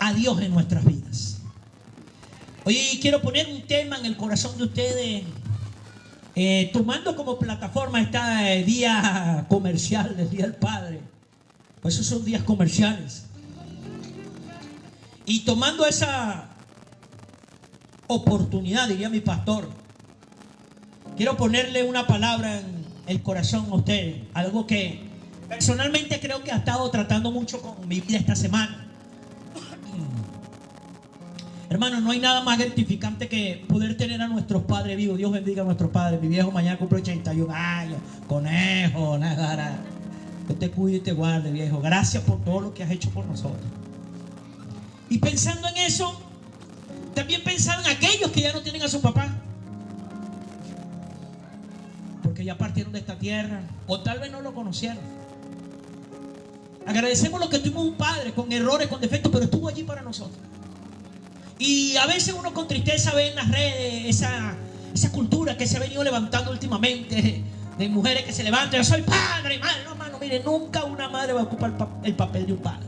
a Dios en nuestras vidas. Hoy quiero poner un tema en el corazón de ustedes, tomando como plataforma este día comercial del Día del Padre. Pues esos son días comerciales. Y tomando esa oportunidad, diría mi pastor, quiero ponerle una palabra en el corazón a ustedes. Algo que personalmente creo que ha estado tratando mucho con mi vida esta semana. Hermano, no hay nada más gratificante que poder tener a nuestros padres vivos. Dios bendiga a nuestros padres. Mi viejo mañana cumple 81 años. Conejo, nada. Dios te cuide y te guarde, viejo. Gracias por todo lo que has hecho por nosotros. Y pensando en eso, también pensar en aquellos que ya no tienen a su papá, porque ya partieron de esta tierra, o tal vez no lo conocieron. Agradecemos lo que tuvimos un padre con errores, con defectos, pero estuvo allí para nosotros. Y a veces uno con tristeza ve en las redes esa cultura que se ha venido levantando últimamente, de mujeres que se levantan: yo soy padre y madre. No, hermano, mire, nunca una madre va a ocupar el papel de un padre,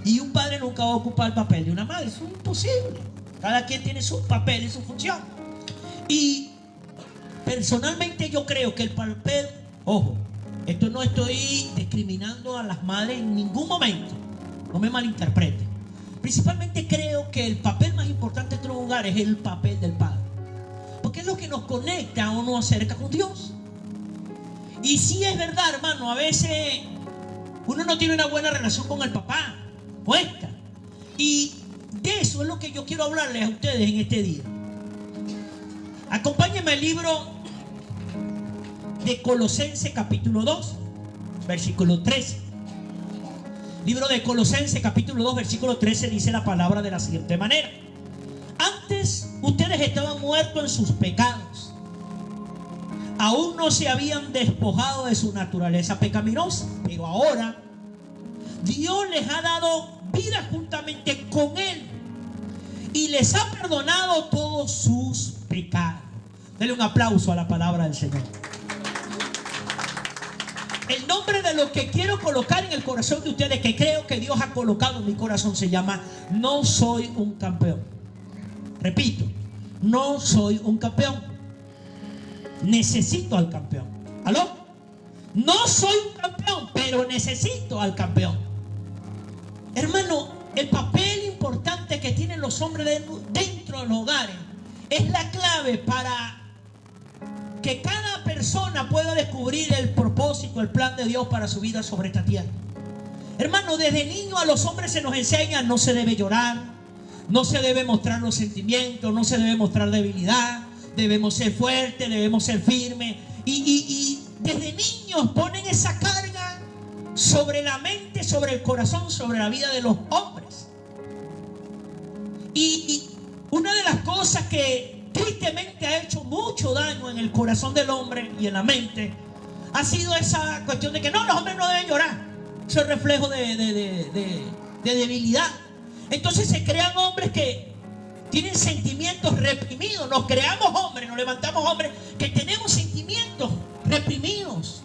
y un padre nunca va a ocupar el papel de una madre. Eso es imposible. Cada quien tiene su papel y su función. Y personalmente yo creo que el papel, ojo, esto no estoy discriminando a las madres en ningún momento, no me malinterpreten. Principalmente creo que el papel más importante en nuestro hogar es el papel del padre, porque es lo que nos conecta o nos acerca con Dios. Y sí es verdad, hermano, a veces uno no tiene una buena relación con el papá, cuesta. Y de eso es lo que yo quiero hablarles a ustedes en este día. Acompáñenme al libro de Colosenses capítulo 2, versículo 13. Libro de Colosenses capítulo 2, versículo 13, dice la palabra de la siguiente manera: antes ustedes estaban muertos en sus pecados, aún no se habían despojado de su naturaleza pecaminosa, pero ahora Dios les ha dado vida juntamente con Él y les ha perdonado todos sus pecados. Denle un aplauso a la palabra del Señor. El nombre de lo que quiero colocar en el corazón de ustedes, que creo que Dios ha colocado en mi corazón, se llama: no soy un campeón. Repito, no soy un campeón. Necesito al campeón. ¿Aló? No soy un campeón, pero necesito al campeón. Hermano, el papel importante que tienen los hombres dentro de los hogares es la clave para que cada persona pueda descubrir el propósito, el plan de Dios para su vida sobre esta tierra. Hermano, desde niño a los hombres se nos enseña: no se debe llorar, no se debe mostrar los sentimientos, no se debe mostrar debilidad, debemos ser fuertes, debemos ser firmes. Y desde niños ponen esa carga sobre la mente, sobre el corazón, sobre la vida de los hombres. Y una de las cosas que tristemente ha hecho mucho daño en el corazón del hombre y en la mente ha sido esa cuestión de que no, los hombres no deben llorar. Eso es reflejo de debilidad. Entonces se crean hombres que tienen sentimientos reprimidos. Nos creamos hombres, nos levantamos hombres que tenemos sentimientos reprimidos.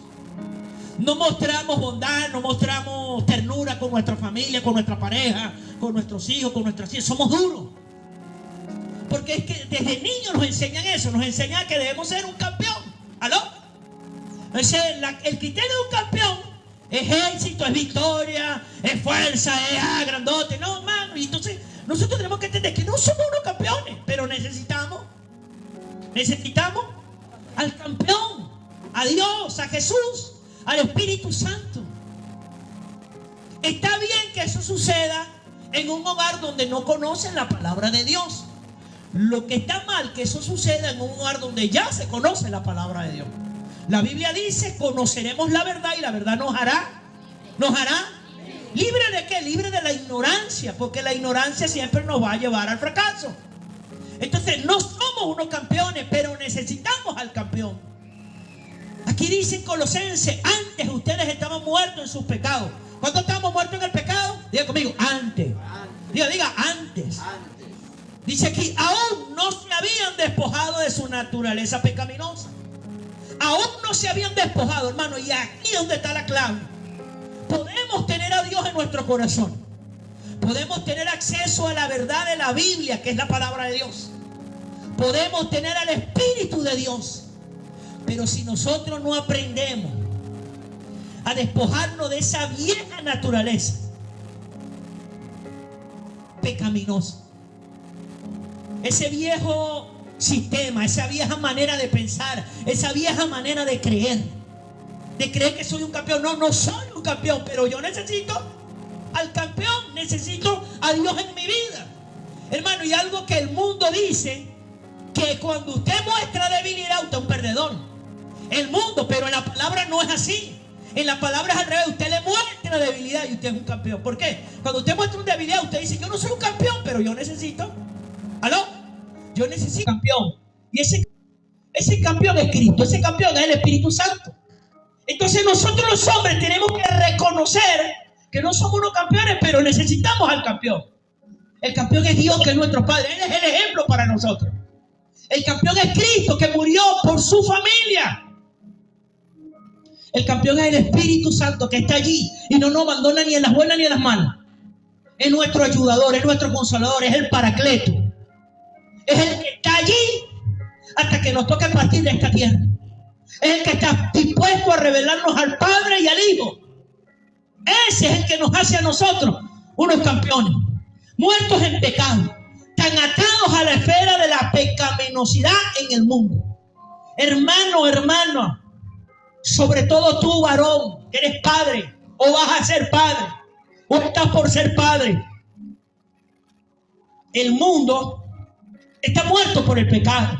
No mostramos bondad, no mostramos ternura con nuestra familia, con nuestra pareja, con nuestros hijos, con nuestras hijas. Somos duros. Porque es que desde niños nos enseñan eso, nos enseñan que debemos ser un campeón. ¿Aló? Entonces, el criterio de un campeón es éxito, es victoria, es fuerza, es grandote. No, hermano. Y entonces nosotros tenemos que entender que no somos unos campeones, pero necesitamos al campeón, a Dios, a Jesús, al Espíritu Santo. Está bien que eso suceda en un hogar donde no conocen la palabra de Dios. Lo que está mal que eso suceda en un hogar donde ya se conoce la palabra de Dios. La Biblia dice: conoceremos la verdad y la verdad nos hará libre de qué? Libre de la ignorancia, porque la ignorancia siempre nos va a llevar al fracaso. Entonces no somos unos campeones, pero necesitamos al campeón. Aquí dice en Colosenses: antes ustedes estaban muertos en sus pecados. ¿Cuándo estábamos muertos en el pecado? Diga conmigo: antes. Diga antes. Dice aquí: aún no se habían despojado de su naturaleza pecaminosa. Aún no se habían despojado, hermano. Y aquí es donde está la clave. Podemos tener a Dios en nuestro corazón. Podemos tener acceso a la verdad de la Biblia, que es la palabra de Dios. Podemos tener al Espíritu de Dios. Pero si nosotros no aprendemos a despojarnos de esa vieja naturaleza pecaminosa, ese viejo sistema, esa vieja manera de pensar, esa vieja manera de creer que soy un campeón. No soy un campeón, pero yo necesito al campeón, necesito a Dios en mi vida, hermano. Y algo que el mundo dice, que cuando usted muestra debilidad, usted es un perdedor. El mundo, pero en la palabra no es así. En la palabra es al revés. Usted le muestra debilidad y usted es un campeón. ¿Por qué? Cuando usted muestra una debilidad, usted dice: yo no soy un campeón, pero yo necesito. ¿Aló? Yo necesito un campeón. Y ese campeón es Cristo. Ese campeón es el Espíritu Santo. Entonces nosotros los hombres tenemos que reconocer que no somos unos campeones, pero necesitamos al campeón. El campeón es Dios, que es nuestro Padre. Él es el ejemplo para nosotros. El campeón es Cristo, que murió por su familia. El campeón es el Espíritu Santo, que está allí y no nos abandona ni en las buenas ni en las malas. Es nuestro ayudador, es nuestro consolador, es el paracleto. Es el que está allí hasta que nos toque partir de esta tierra. Es el que está dispuesto a revelarnos al Padre y al Hijo. Ese es el que nos hace a nosotros unos campeones, muertos en pecado, tan atados a la esfera de la pecaminosidad en el mundo. Hermano, sobre todo tú, varón, que eres padre, o vas a ser padre, o estás por ser padre. El mundo está muerto por el pecado.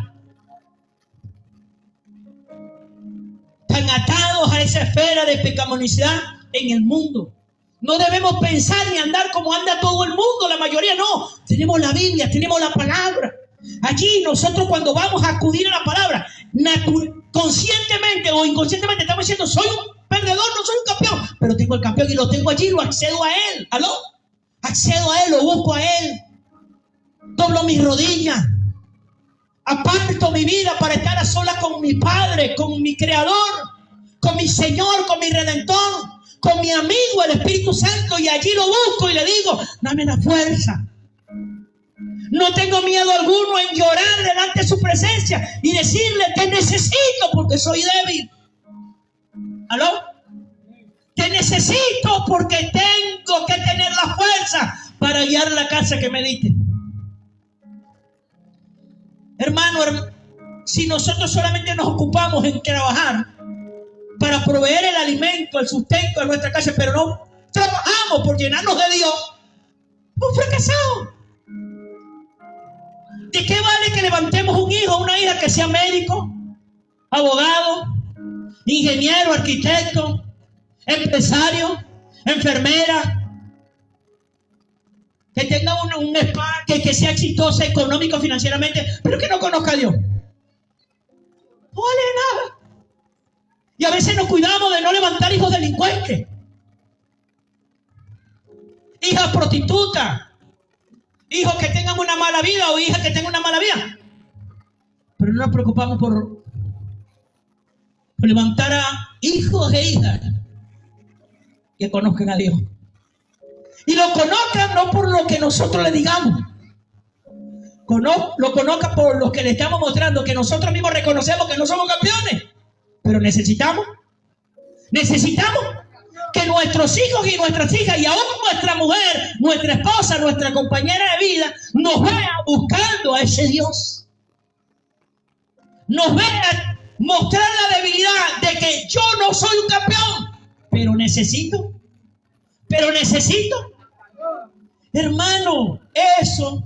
Tan atados a esa esfera de pecaminosidad en el mundo. No debemos pensar ni andar como anda todo el mundo, la mayoría no. Tenemos la Biblia, tenemos la palabra. Allí nosotros, cuando vamos a acudir a la palabra, conscientemente o inconscientemente estamos diciendo: soy un perdedor, no soy un campeón, pero tengo el campeón y lo tengo allí, lo accedo a él. ¿Aló? Accedo a él, lo busco a él, doblo mis rodillas, aparto mi vida para estar a solas con mi Padre, con mi Creador, con mi Señor, con mi Redentor, con mi amigo el Espíritu Santo, y allí lo busco y le digo: dame la fuerza. No tengo miedo alguno en llorar delante de su presencia y decirle: te necesito porque soy débil. ¿Aló? Te necesito porque tengo que tener la fuerza para guiar la casa que me diste. Hermano, si nosotros solamente nos ocupamos en trabajar para proveer el alimento, el sustento de nuestra casa, pero no trabajamos por llenarnos de Dios, hemos fracasado. ¿De qué vale que levantemos un hijo o una hija que sea médico, abogado, ingeniero, arquitecto, empresario, enfermera, que tenga un spa, que sea exitosa económico, financieramente, pero que no conozca a Dios? No vale nada. Y a veces nos cuidamos de no levantar hijos delincuentes, hijas prostitutas, hijos que tengan una mala vida o hijas que tengan una mala vida. Pero no nos preocupamos por levantar a hijos e hijas que conozcan a Dios. Y lo conozcan no por lo que nosotros le digamos. Lo conozcan por lo que le estamos mostrando, que nosotros mismos reconocemos que no somos campeones. Pero necesitamos que nuestros hijos y nuestras hijas, y aún nuestra mujer, nuestra esposa, nuestra compañera de vida, nos vea buscando a ese Dios. Nos vea mostrar la debilidad de que yo no soy un campeón, pero necesito. Hermano, eso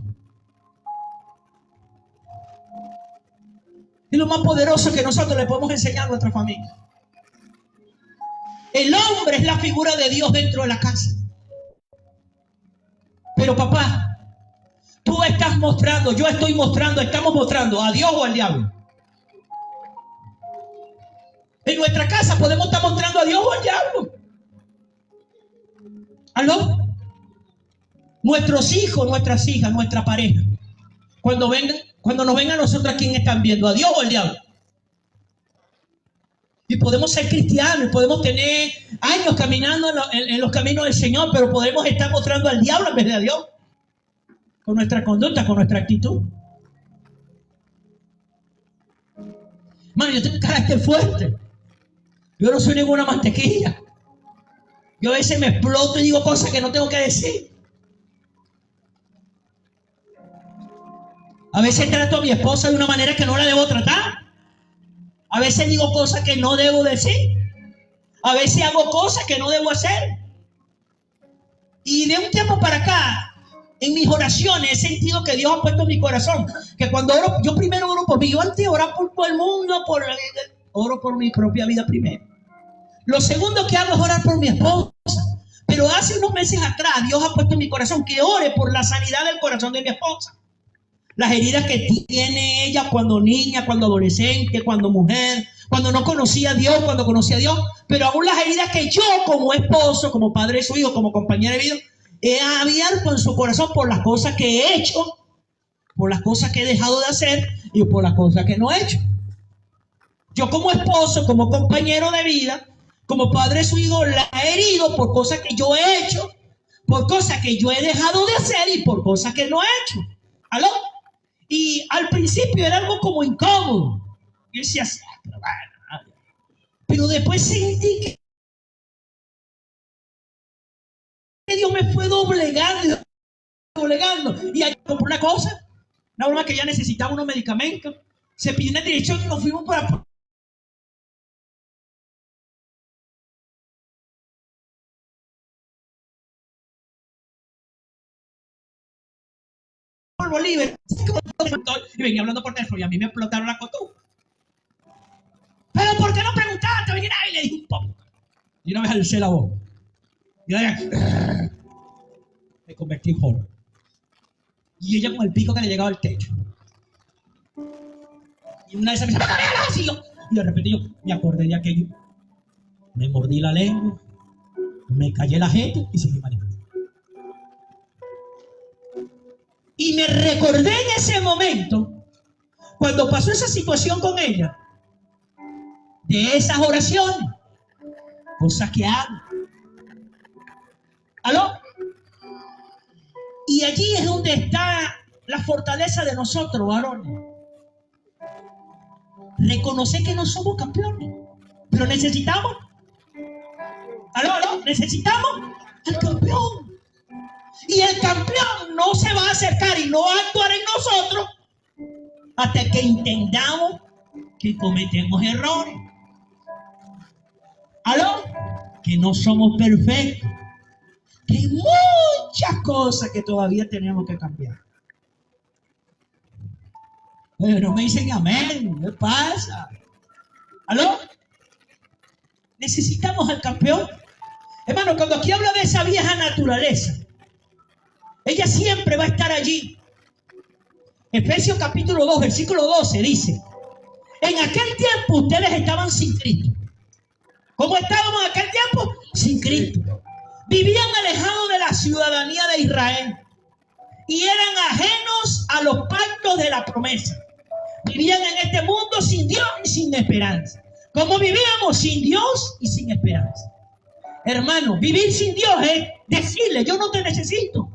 es lo más poderoso que nosotros le podemos enseñar a nuestra familia. El hombre es la figura de Dios dentro de la casa. Pero papá, tú estás mostrando, yo estoy mostrando, estamos mostrando a Dios o al diablo. En nuestra casa podemos estar mostrando a Dios o al diablo. ¿Aló? Nuestros hijos, nuestras hijas, nuestra pareja, cuando nos vengan a nosotros, ¿a quién están viendo? ¿A Dios o al diablo? Y podemos ser cristianos, y podemos tener años caminando en los caminos del Señor, pero podemos estar mostrando al diablo en vez de a Dios. Con nuestra conducta, con nuestra actitud. Mano, yo tengo un carácter fuerte. Yo no soy ninguna mantequilla. Yo a veces me exploto y digo cosas que no tengo que decir. A veces trato a mi esposa de una manera que no la debo tratar. A veces digo cosas que no debo decir. A veces hago cosas que no debo hacer. Y de un tiempo para acá, en mis oraciones he sentido que Dios ha puesto en mi corazón que cuando oro, yo primero oro por mí. Yo antes de orar por todo el mundo, oro por mi propia vida primero. Lo segundo que hago es orar por mi esposa. Pero hace unos meses atrás Dios ha puesto en mi corazón que ore por la sanidad del corazón de mi esposa. Las heridas que tiene ella cuando niña, cuando adolescente, cuando mujer, cuando no conocía a Dios, cuando conocía a Dios. Pero aún las heridas que yo como esposo, como padre de su hijo, como compañero de vida, he abierto en su corazón por las cosas que he hecho, por las cosas que he dejado de hacer y por las cosas que no he hecho. Yo como esposo, como compañero de vida, como padre de su hijo, la he herido por cosas que yo he hecho, por cosas que yo he dejado de hacer y por cosas que no he hecho. ¿Aló? Y al principio era algo como incómodo. Yo decía, pero después sentí que Dios me fue doblegando. Y ahí compré una cosa, una broma que ya necesitaba unos medicamentos. Se pidió una dirección y nos fuimos por Bolívar. Y venía hablando por teléfono y a mí me explotaron la costumbre. Pero ¿por qué no preguntaste? Y le dije un poco. Y una vez alcé la voz. Y me convertí en joven. Y ella con el pico que le llegaba al techo. Y una vez me dice, y de repente yo me acordé de aquello. Me mordí la lengua, me callé la jeta y seguí manejando. Y me recordé en ese momento, cuando pasó esa situación con ella, de esas oraciones, cosas que hago. ¿Aló? Y allí es donde está la fortaleza de nosotros, varones. Reconocer que no somos campeones, pero necesitamos. ¿Aló? Necesitamos al campeón. Y el campeón no se va a acercar y no va a actuar en nosotros hasta que entendamos que cometemos errores. ¿Aló? Que no somos perfectos. Que hay muchas cosas que todavía tenemos que cambiar. Pero no me dicen amén. ¿Qué pasa? ¿Aló? Necesitamos al campeón. Hermano, cuando aquí habla de esa vieja naturaleza, ella siempre va a estar allí. Efesios capítulo 2, versículo 12 dice: en aquel tiempo ustedes estaban sin Cristo. ¿Cómo estábamos en aquel tiempo? Sin Cristo. Vivían alejados de la ciudadanía de Israel y eran ajenos a los pactos de la promesa. Vivían en este mundo sin Dios y sin esperanza. ¿Cómo vivíamos? Sin Dios y sin esperanza. Hermano, vivir sin Dios es decirle: yo no te necesito.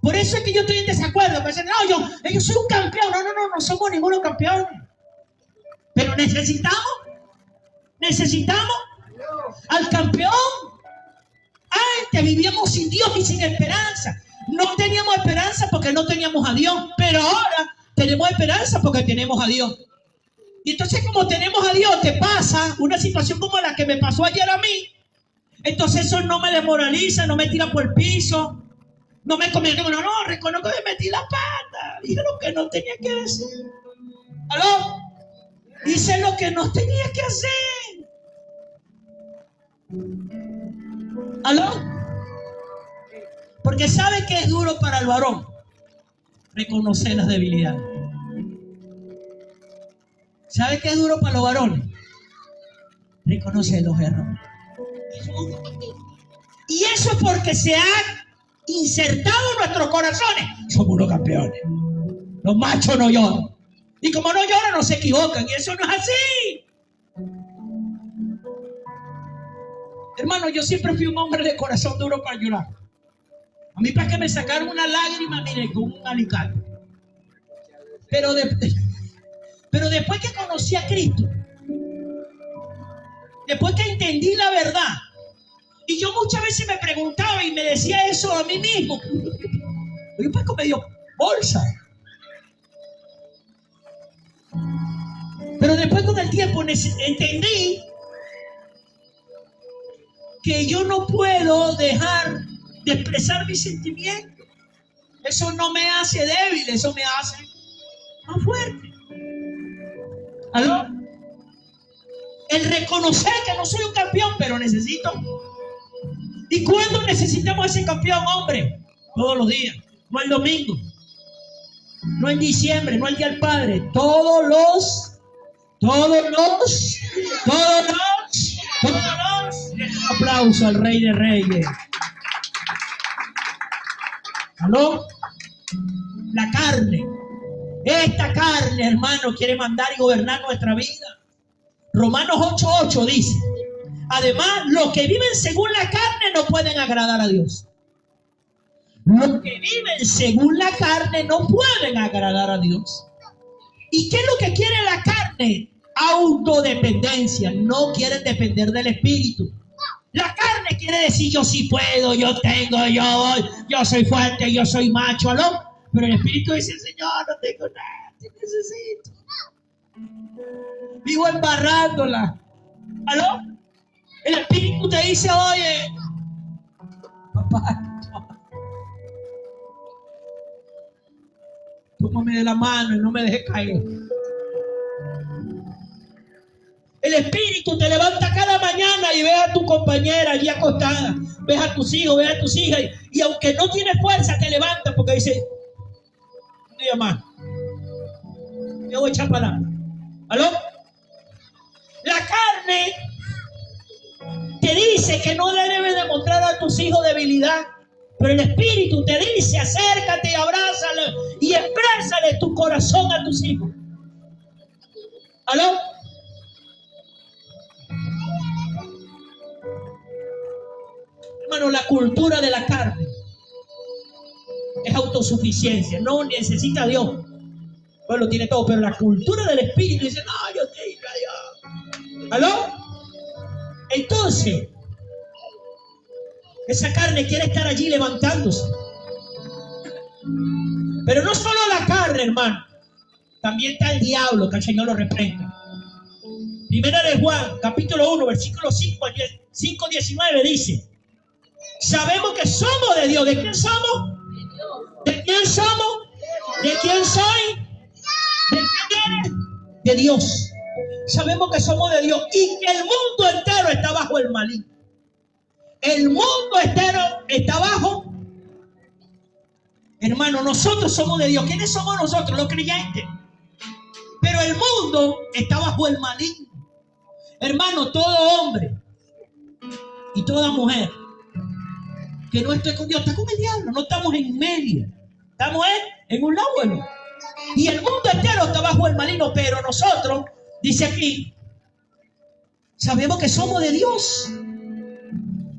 Por eso es que yo estoy en desacuerdo. Me dicen, no, yo soy un campeón. No somos ninguno campeón. Pero necesitamos al campeón. Antes vivíamos sin Dios y sin esperanza. No teníamos esperanza porque no teníamos a Dios. Pero ahora tenemos esperanza porque tenemos a Dios. Y entonces, como tenemos a Dios, te pasa una situación como la que me pasó ayer a mí. Entonces eso no me desmoraliza, no me tira por el piso. No me convierte, no, reconozco que metí la pata. Dije lo que no tenía que decir. ¿Aló? Hice lo que no tenía que hacer. ¿Aló? Porque sabe que es duro para el varón reconocer las debilidades. ¿Sabe que es duro para los varones? Reconocer los errores. Y eso es porque se ha insertado en nuestros corazones. Somos unos campeones. Los machos no lloran. Y como no lloran, no se equivocan. Y eso no es así. Hermano, yo siempre fui un hombre de corazón duro para llorar. A mí para que me sacaron una lágrima, mire, con un alicate. Pero después que conocí a Cristo, después que entendí la verdad, y yo muchas veces me preguntaba y me decía eso a mí mismo. Yo pues me dio bolsa. Pero después con el tiempo entendí que yo no puedo dejar de expresar mis sentimientos. Eso no me hace débil, eso me hace más fuerte. ¿Aló? El reconocer que no soy un campeón, pero necesito. ¿Y cuándo necesitamos ese campeón, hombre? Todos los días, no el domingo, no en diciembre, no el día del padre, todos los. Un aplauso al Rey de Reyes. ¿Aló? La carne. Esta carne, hermano, quiere mandar y gobernar nuestra vida. Romanos 8:8 dice: además, los que viven según la carne no pueden agradar a Dios. Los que viven según la carne no pueden agradar a Dios. ¿Y qué es lo que quiere la carne? Autodependencia. No quieren depender del Espíritu. La carne quiere decir: yo sí puedo, yo tengo, yo soy fuerte, yo soy macho, ¿no? Pero el Espíritu dice: Señor, no tengo nada, te necesito. Vivo embarrándola. ¿Aló? El Espíritu te dice: oye, papá, tómame de la mano y no me dejes caer. El Espíritu te levanta cada mañana y ves a tu compañera allí acostada, ves a tus hijos, ves a tus hijas, y aunque no tienes fuerza te levanta porque dice: un día más, yo voy a echar para adelante. ¿Aló? La carne te dice que no le debes demostrar a tus hijos debilidad, pero el Espíritu te dice: acércate, abrázalo y exprésale tu corazón a tus hijos. ¿Aló? Hermano, la cultura de la carne es autosuficiencia, no necesita a Dios. Bueno, tiene todo, pero la cultura del Espíritu dice: no, yo tengo a Dios. ¿Aló? Entonces, esa carne quiere estar allí levantándose. Pero no solo la carne, hermano, también está el diablo, que el Señor lo reprenda. Primera de Juan, capítulo 1, versículo 5:19 dice: sabemos que somos de Dios. ¿De quién somos? ¿De quién somos? ¿De quién soy? ¿De quién eres? De Dios. Sabemos que somos de Dios y que el mundo entero está bajo el maligno. El mundo entero está bajo. Hermano, nosotros somos de Dios. ¿Quiénes somos nosotros? Los creyentes. Pero el mundo está bajo el maligno. Hermano, todo hombre y toda mujer que no esté con Dios está con el diablo. No estamos en medio. Estamos en un lado bueno. Y el mundo entero está bajo el maligno. Pero nosotros, dice aquí, sabemos que somos de Dios.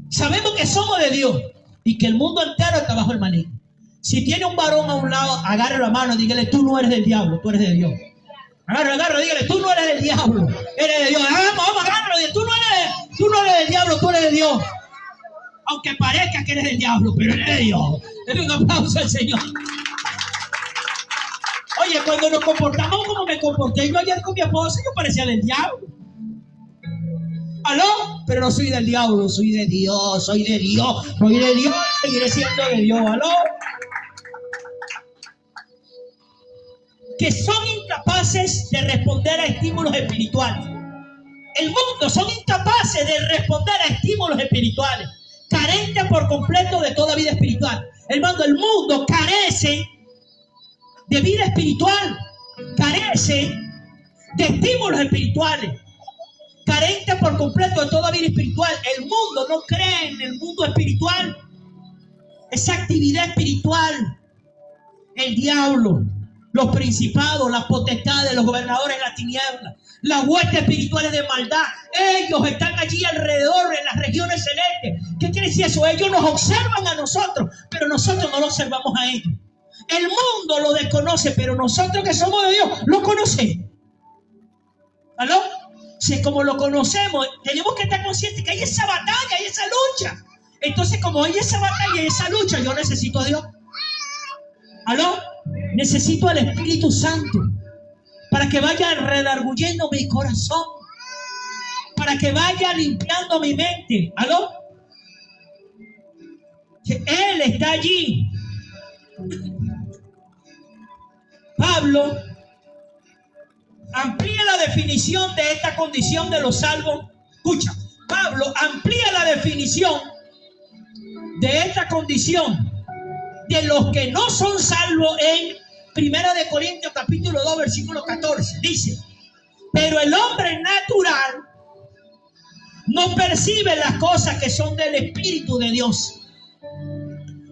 Sabemos que somos de Dios y que el mundo entero está bajo el maligno. Si tiene un varón a un lado, agarre la mano y dígale: tú no eres del diablo, tú eres de Dios. Agarra, dígale: tú no eres del diablo, eres de Dios. Vamos, agárralo, tú no eres del diablo, tú eres de Dios. Aunque parezca que eres del diablo, pero eres de Dios. Denle un aplauso al Señor. Oye, cuando nos comportamos como me comporté yo ayer con mi esposa, yo parecía del diablo. ¿Aló? Pero no soy del diablo, soy de Dios, seguiré siendo de Dios. ¿Aló? Que son incapaces de responder a estímulos espirituales. El mundo son incapaces de responder a estímulos espirituales, carentes por completo de toda vida espiritual. Hermano, el mundo carece de vida espiritual, carece de estímulos espirituales, carente por completo de toda vida espiritual. El mundo no cree en el mundo espiritual, esa actividad espiritual. El diablo los principados, las potestades, los gobernadores de la tiniebla, las huestes espirituales de maldad. Ellos están allí alrededor en las regiones celestes. ¿Qué quiere decir eso? Ellos nos observan a nosotros, pero nosotros no lo observamos a ellos. El mundo lo desconoce, pero nosotros que somos de Dios lo conocemos. ¿Aló? Si como lo conocemos, tenemos que estar conscientes que hay esa batalla, hay esa lucha. Entonces, como hay esa batalla y esa lucha, yo necesito a Dios. ¿Aló? Necesito al Espíritu Santo para que vaya redarguyendo mi corazón, para que vaya limpiando mi mente. ¿Aló? Que Él está allí. Pablo amplía la definición de esta condición de los salvos. Escucha, Pablo amplía la definición de esta condición de los que no son salvos en 1 Corintios capítulo 2 versículo 14. Dice: pero el hombre natural no percibe las cosas que son del Espíritu de Dios,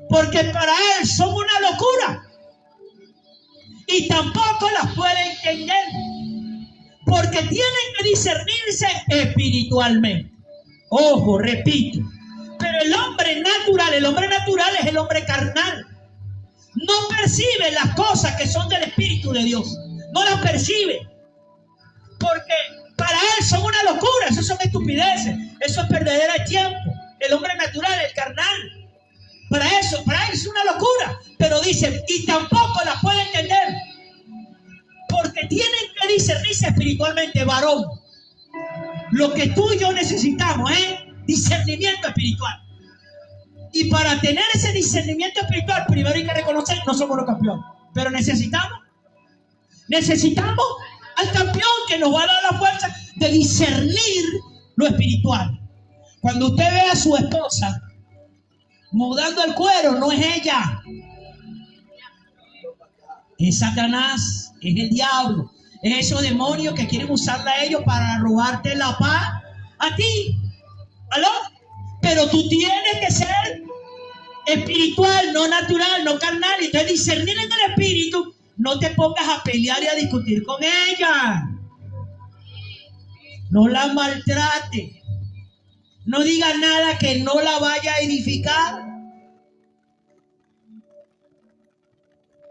porque para él son una locura y tampoco las puede entender, porque tienen que discernirse espiritualmente. Ojo, repito, pero el hombre natural es el hombre carnal. No percibe las cosas que son del Espíritu de Dios. No las percibe. Porque para él son una locura. Eso son estupideces. Eso es perdedera de tiempo. El hombre natural, el carnal. Para él es una locura. Pero dice, y tampoco las puede entender. Porque tienen que discernirse espiritualmente, varón. Lo que tú y yo necesitamos es discernimiento espiritual. Y para tener ese discernimiento espiritual, primero hay que reconocer que no somos los campeones. Pero necesitamos al campeón que nos va a dar la fuerza de discernir lo espiritual. Cuando usted ve a su esposa mudando el cuero, no es ella. Es Satanás, es el diablo. Es esos demonios que quieren usarla a ellos para robarte la paz a ti. ¿Aló? Pero tú tienes que ser espiritual, no natural, no carnal. Y entonces discernir en el espíritu. No te pongas a pelear y a discutir con ella. No la maltrate. No diga nada que no la vaya a edificar.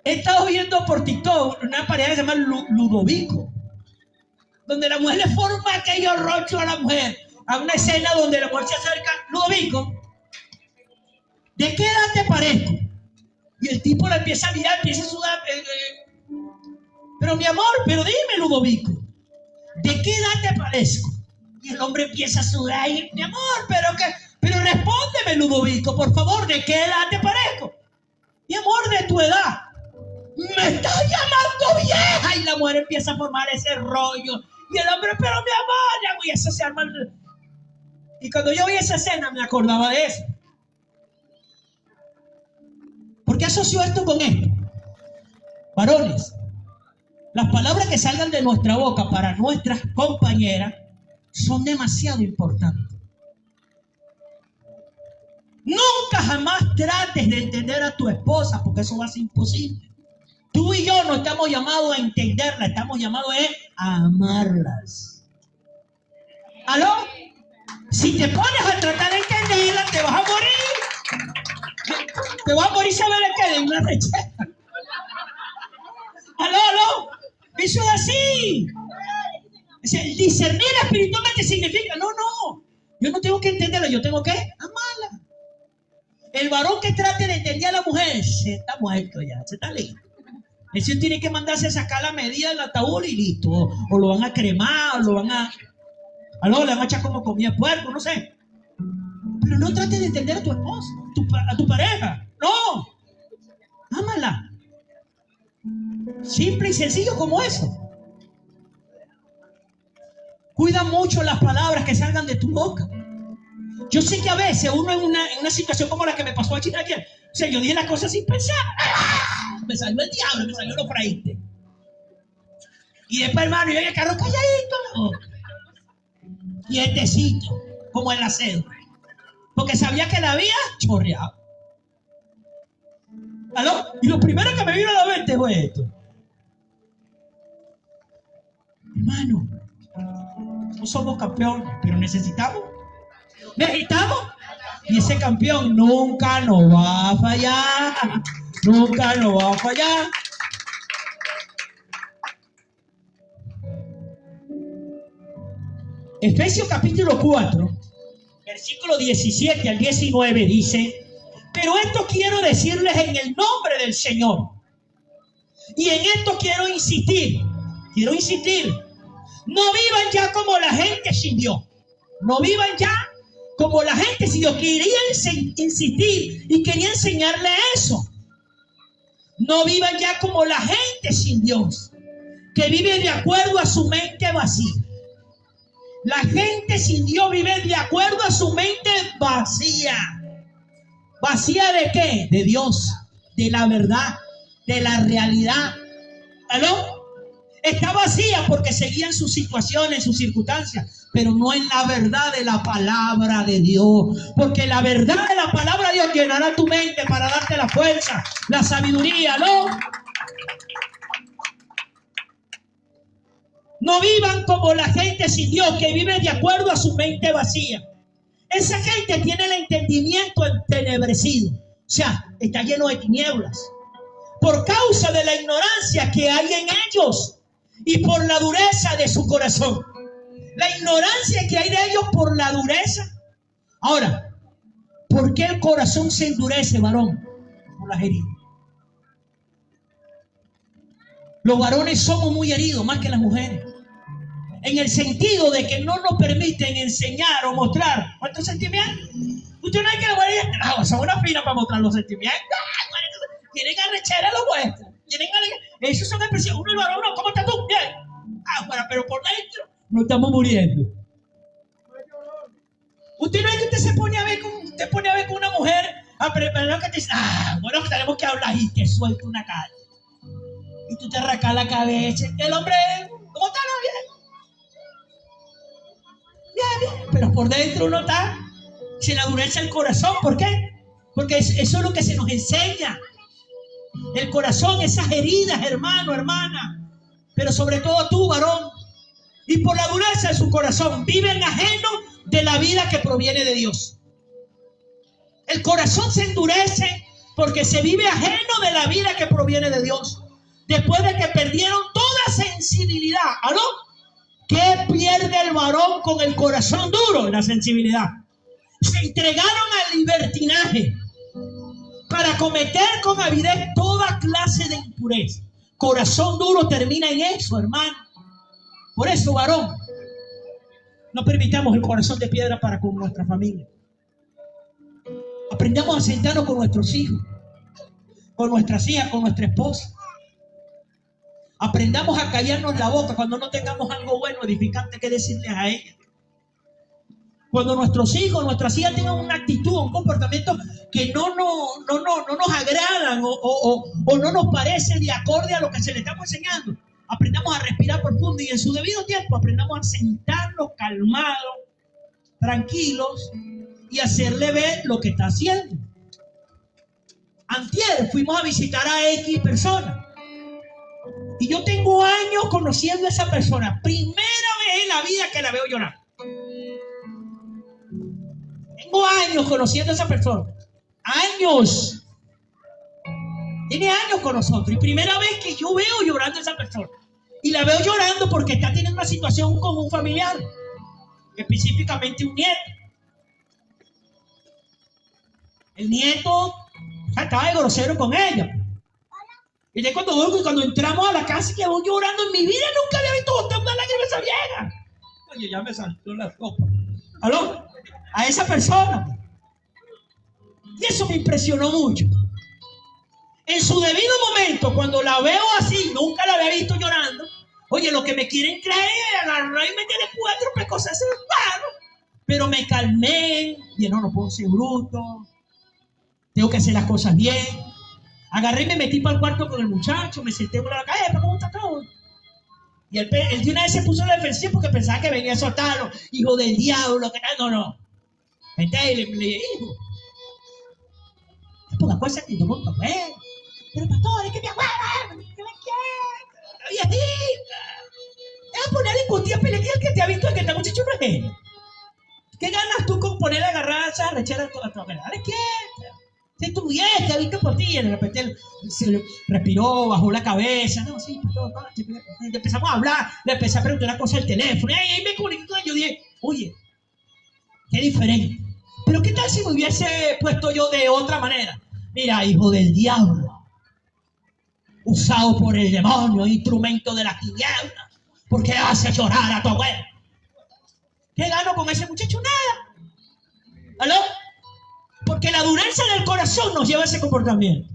He estado viendo por TikTok una pareja que se llama Ludovico, donde la mujer le forma aquello rocho a la mujer. A una escena donde la mujer se acerca: Ludovico, ¿de qué edad te parezco? Y el tipo la empieza a mirar, empieza a sudar. Pero mi amor, pero dime, Ludovico, ¿de qué edad te parezco? Y el hombre empieza a sudar y: mi amor, pero respóndeme, Ludovico, por favor, ¿de qué edad te parezco? Mi amor, de tu edad. Me estás llamando vieja. Y la mujer empieza a formar ese rollo. Y el hombre: pero mi amor, y eso se arma. Y cuando yo vi esa escena me acordaba de eso. ¿Por qué asocio esto con esto? Varones, las palabras que salgan de nuestra boca para nuestras compañeras son demasiado importantes. Nunca jamás trates de entender a tu esposa, porque eso va a ser imposible. Tú y yo no estamos llamados a entenderla, estamos llamados a amarlas. ¿Aló? Si te pones a tratar de entenderla, te vas a morir. Te vas a morir, ¿sabes de qué? De una rechera. ¿Aló? Eso es así. El discernir espiritualmente significa, no, yo no tengo que entenderla, yo tengo que amarla. El varón que trate de entender a la mujer se está muerto ya, se está listo. Ese tiene que mandarse a sacar la medida del ataúd y listo. O lo van a cremar, o lo van a... le van a echar como comida de puerco, no sé. Pero no trates de entender a tu esposa, a tu pareja. No. Ámala. Simple y sencillo como eso. Cuida mucho las palabras que salgan de tu boca. Yo sé que a veces uno en una situación como la que me pasó a China ayer, o sea, yo dije las cosas sin pensar. Me salió el diablo, me salió los fraites. Y después, hermano, yo en el carro calladito. Quietecito, como en la cédula. Porque sabía que la había chorreado. ¿Aló? Y lo primero que me vino a la mente fue esto: Hermano, no somos campeones, pero necesitamos. Y ese campeón nunca nos va a fallar. Nunca nos va a fallar. Efesios capítulo 4, versículo 17 al 19 dice: pero esto quiero decirles en el nombre del Señor. Y en esto quiero insistir. No vivan ya como la gente sin Dios. No vivan ya como la gente sin Dios. Quería insistir y quería enseñarle eso. No vivan ya como la gente sin Dios, que vive de acuerdo a su mente vacía. La gente sin Dios vive de acuerdo a su mente vacía. ¿Vacía de qué? De Dios, de la verdad, de la realidad. ¿Aló? Está vacía porque seguían sus situaciones, sus circunstancias, pero no en la verdad de la palabra de Dios. Porque la verdad de la palabra de Dios llenará tu mente para darte la fuerza, la sabiduría. ¿No? No vivan como la gente sin Dios, que vive de acuerdo a su mente vacía. Esa gente tiene el entendimiento entenebrecido. O sea, está lleno de tinieblas. Por causa de la ignorancia que hay en ellos y por la dureza de su corazón. La ignorancia que hay de ellos por la dureza. Ahora, ¿por qué el corazón se endurece, varón? Por las heridas. Los varones somos muy heridos, más que las mujeres. En el sentido de que no nos permiten enseñar o mostrar nuestros sentimientos. Usted no hay que son una fina para mostrar los sentimientos. Tienen arrechera lo vuestro. Esos son expresiones. Uno y el varón, ¿cómo estás tú? Bien. Pero por dentro no estamos muriendo. Usted no es que usted se pone a ver con una mujer a preparar que te dice, bueno, tenemos que hablar y te suelta una cara. Y tú te arrancas la cabeza. El hombre, ¿cómo está? Bien. Bien. Pero por dentro uno está, se le endurece el corazón. ¿Por qué? Porque eso es lo que se nos enseña. El corazón, esas heridas, hermano, hermana. Pero sobre todo tú, varón. Y por la dureza de su corazón, viven ajenos de la vida que proviene de Dios. El corazón se endurece porque se vive ajeno de la vida que proviene de Dios. Después de que perdieron toda sensibilidad. ¿Aló? ¿Qué pierde el varón con el corazón duro? La sensibilidad. Se entregaron al libertinaje para cometer con avidez toda clase de impureza. Corazón duro termina en eso, hermano. Por eso, varón, no permitamos el corazón de piedra para con nuestra familia. Aprendamos a sentarnos con nuestros hijos, con nuestras hijas, con nuestra esposa. Aprendamos a callarnos la boca cuando no tengamos algo bueno, edificante que decirles a ellas. Cuando nuestros hijos, nuestras hijas tengan una actitud, un comportamiento que no nos agradan o no nos parece de acorde a lo que se le estamos enseñando, aprendamos a respirar profundo y en su debido tiempo aprendamos a sentarnos calmados, tranquilos y hacerle ver lo que está haciendo. Antier fuimos a visitar a X persona y yo tengo años conociendo a esa persona. Primera vez en la vida que la veo llorar. Tengo años conociendo a esa persona. Años. Tiene años con nosotros. Y primera vez que yo veo llorando a esa persona. Y la veo llorando porque está teniendo una situación con un familiar. Específicamente un nieto. El nieto estaba de grosero con ella. Y ya cuando entramos a la casa que voy llorando, en mi vida nunca había visto botar una lágrima esa vieja. Oye, ya me saltó la copa. ¿Aló? A esa persona. Y eso me impresionó mucho. En su debido momento, cuando la veo así, nunca la había visto llorando. Oye, lo que me quieren traer es agarrar y meterle 4 pecosas en el paro. Pero me calmé. Y no puedo ser bruto. Tengo que hacer las cosas bien. Agarré y me metí para el cuarto con el muchacho. Me senté por la calle. ¿Cómo está todo? Y él de una vez se puso en la defensiva porque pensaba que venía a soltarlo. Hijo del diablo. No. Entonces le dijo, por las cosas que tomó un papel. Pero pastor, es que mi abuela, que me quiere, la viejita. Es a ponerle visto que esta muchacha no es genio? ¿Qué ganas tú con ponerle a agarrar esa rechera a tu abuela? ¿Dale qué? Si tu vieja, visto por ti, y de repente él se respiró, bajó la cabeza. No, sí, pastor, empezamos a hablar, le empecé a preguntar una cosa al teléfono. Y ahí me comuniqué con él, yo dije, oye, qué diferente. Pero ¿qué tal si me hubiese puesto yo de otra manera? Mira, hijo del diablo, usado por el demonio, instrumento de las tinieblas, porque hace llorar a tu abuela. ¿Qué gano con ese muchacho? Nada. ¿Aló? Porque la dureza del corazón nos lleva a ese comportamiento.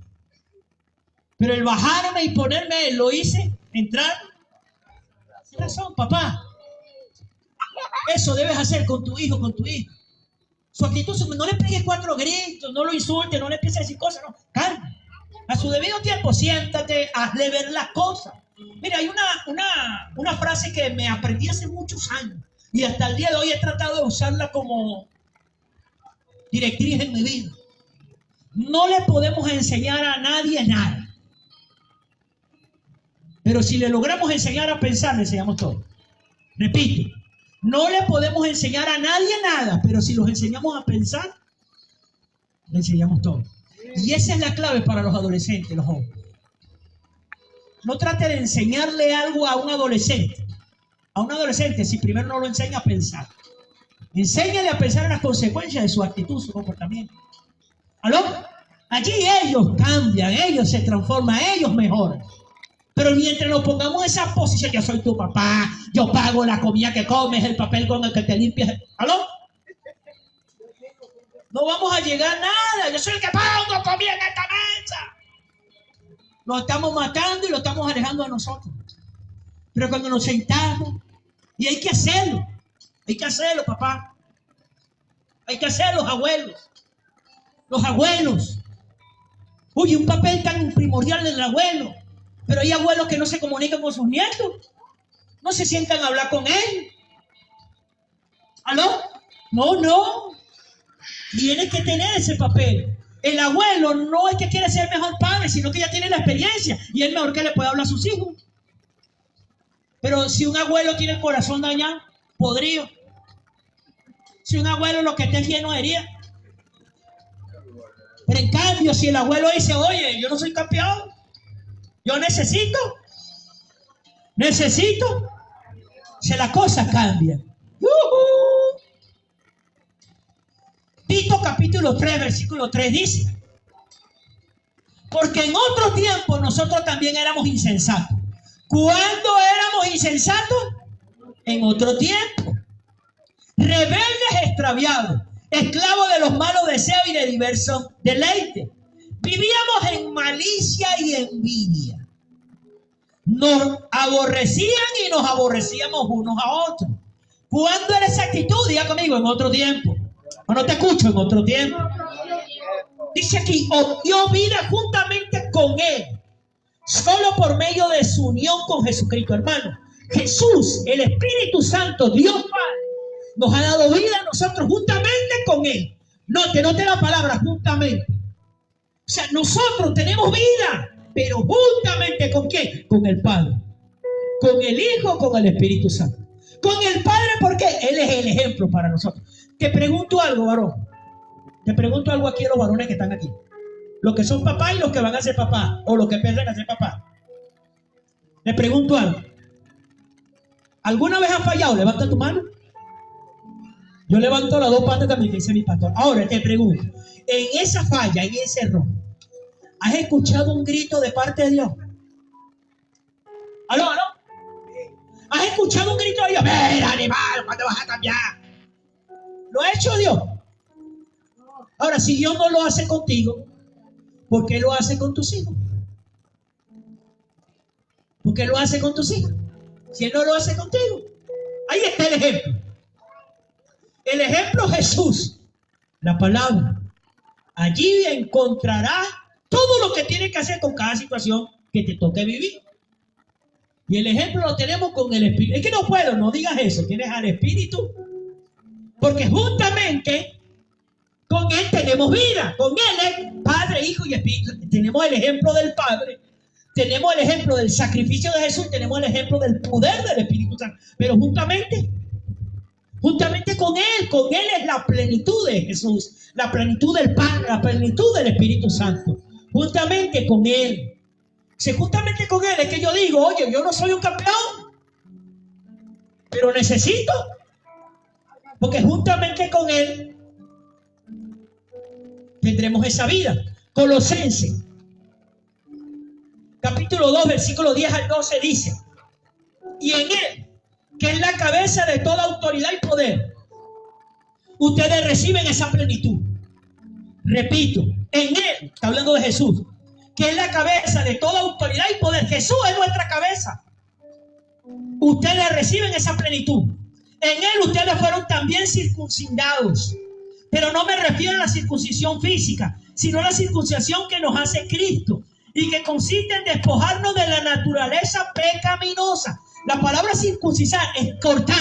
Pero el bajarme y ponerme, lo hice, entrar. Tienes razón, papá. Eso debes hacer con tu hijo, con tu hija. Su actitud, no le pegues 4 gritos, no lo insultes, no le empieces a decir cosas, no. Calma. A su debido tiempo, siéntate, hazle ver las cosas. Mira, hay una frase que me aprendí hace muchos años y hasta el día de hoy he tratado de usarla como directriz en mi vida. No le podemos enseñar a nadie nada. Pero si le logramos enseñar a pensar, le enseñamos todo. Repito, no le podemos enseñar a nadie nada, pero si los enseñamos a pensar, le enseñamos todo. Y esa es la clave para los adolescentes, los jóvenes. No trate de enseñarle algo a un adolescente. A un adolescente, si primero no lo enseña a pensar. Enséñale a pensar en las consecuencias de su actitud, su comportamiento. ¿Aló? Allí ellos cambian, ellos se transforman, ellos mejoran. Pero mientras nos pongamos en esa posición, yo soy tu papá, yo pago la comida que comes, el papel con el que te limpias. ¿Aló? No vamos a llegar a nada. Yo soy el que pago comida en esta mesa. Lo estamos matando y lo estamos alejando de nosotros. Pero cuando nos sentamos, y hay que hacerlo, papá. Hay que hacer los abuelos. Los abuelos. Oye, un papel tan primordial del abuelo. Pero hay abuelos que no se comunican con sus nietos. No se sientan a hablar con él. ¿Aló? No. Tiene que tener ese papel. El abuelo no es que quiere ser el mejor padre, sino que ya tiene la experiencia. Y es mejor que le pueda hablar a sus hijos. Pero si un abuelo tiene el corazón dañado, podrido. Si un abuelo lo que está lleno de heridas. Pero en cambio, si el abuelo dice, oye, yo no soy campeón, yo necesito, si la cosa cambia. Tito capítulo 3, versículo 3 dice, porque en otro tiempo nosotros también éramos insensatos. ¿Cuándo éramos insensatos? En otro tiempo. Rebeldes, extraviados, esclavos de los malos deseos y de diversos deleites. Vivíamos en malicia y envidia. Nos aborrecían y nos aborrecíamos unos a otros. ¿Cuándo era esa actitud? Diga conmigo, en otro tiempo. ¿O no te escucho? En otro tiempo. Dice aquí, dio vida juntamente con Él, solo por medio de su unión con Jesucristo, hermano. Jesús, el Espíritu Santo, Dios Padre, nos ha dado vida a nosotros juntamente con Él. Note la palabra juntamente. O sea, nosotros tenemos vida, pero juntamente ¿con quién? Con el Padre, con el Hijo, con el Espíritu Santo. Con el Padre, porque Él es el ejemplo para nosotros. Te pregunto algo, varón. Te pregunto algo aquí a los varones que están aquí. Los que son papá y los que van a ser papá, o los que piensan a ser papá. Le pregunto algo. ¿Alguna vez has fallado? Levanta tu mano. Yo levanto las 2 patas también, que dice mi pastor. Ahora te pregunto, en esa falla, en ese error, ¿has escuchado un grito de parte de Dios? ¿Aló? ¿Has escuchado un grito de Dios? Mira, animal, ¿cuándo vas a cambiar? ¿Lo ha hecho Dios? Ahora, si Dios no lo hace contigo, ¿por qué lo hace con tus hijos? ¿Por qué lo hace con tus hijos? Si Él no lo hace contigo. Ahí está el ejemplo. El ejemplo Jesús, la palabra. Allí encontrarás todo lo que tienes que hacer con cada situación que te toque vivir. Y el ejemplo lo tenemos con el Espíritu. Es que no digas eso. Tienes al Espíritu. Porque juntamente con Él tenemos vida. Con Él es Padre, Hijo y Espíritu. Tenemos el ejemplo del Padre. Tenemos el ejemplo del sacrificio de Jesús. Tenemos el ejemplo del poder del Espíritu Santo. Pero juntamente Juntamente con Él es la plenitud de Jesús, la plenitud del Padre, la plenitud del Espíritu Santo. Juntamente con Él. Si justamente con Él es que yo digo, oye, yo no soy un campeón, pero necesito, porque juntamente con Él tendremos esa vida. Colosenses, capítulo 2, versículo 10 al 12 dice, y en Él, que es la cabeza de toda autoridad y poder, ustedes reciben esa plenitud. Repito, en Él, está hablando de Jesús, que es la cabeza de toda autoridad y poder. Jesús es nuestra cabeza. Ustedes reciben esa plenitud. En Él ustedes fueron también circuncidados. Pero no me refiero a la circuncisión física, sino a la circuncisión que nos hace Cristo y que consiste en despojarnos de la naturaleza pecaminosa. La palabra circuncisar es cortar,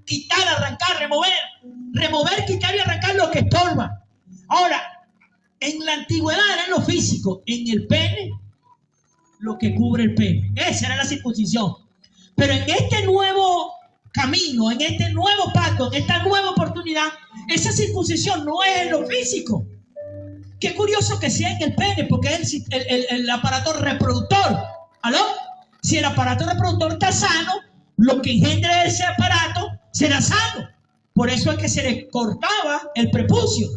quitar, arrancar, remover, quitar y arrancar lo que estorba. Ahora, en la antigüedad era en lo físico, en el pene, lo que cubre el pene. Esa era la circuncisión. Pero en este nuevo camino, en este nuevo pacto, en esta nueva oportunidad, esa circuncisión no es en lo físico. Qué curioso que sea en el pene, porque es el aparato reproductor. ¿Aló? Si el aparato reproductor está sano, lo que engendre ese aparato será sano. Por eso es que se le cortaba el prepucio.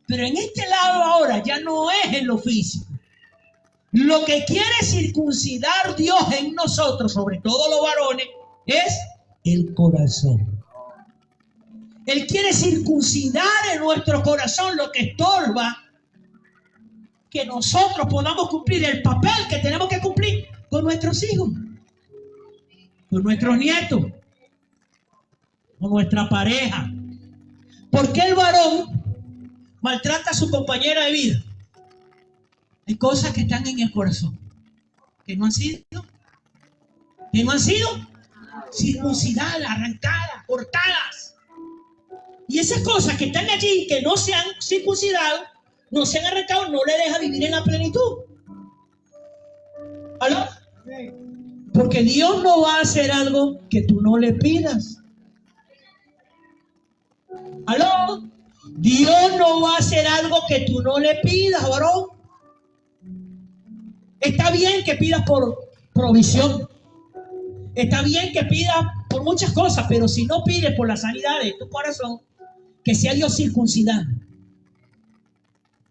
Pero en este lado ahora ya no es en lo físico. Lo que quiere circuncidar Dios en nosotros, sobre todo los varones, es el corazón. Él quiere circuncidar en nuestro corazón lo que estorba que nosotros podamos cumplir el papel que tenemos que cumplir con nuestros hijos, con nuestros nietos, con nuestra pareja. ¿Por qué el varón maltrata a su compañera de vida? Hay cosas que están en el corazón que no han sido circuncidadas, arrancadas, cortadas. Y esas cosas que están allí, que no se han circuncidado, no se han arrancado, no le deja vivir en la plenitud. ¿Aló? Porque Dios no va a hacer algo que tú no le pidas. ¿Aló? Dios no va a hacer algo que tú no le pidas, varón. Está bien que pidas por provisión. Está bien que pidas por muchas cosas, pero si no pides por la sanidad de tu corazón, que sea Dios circuncidando.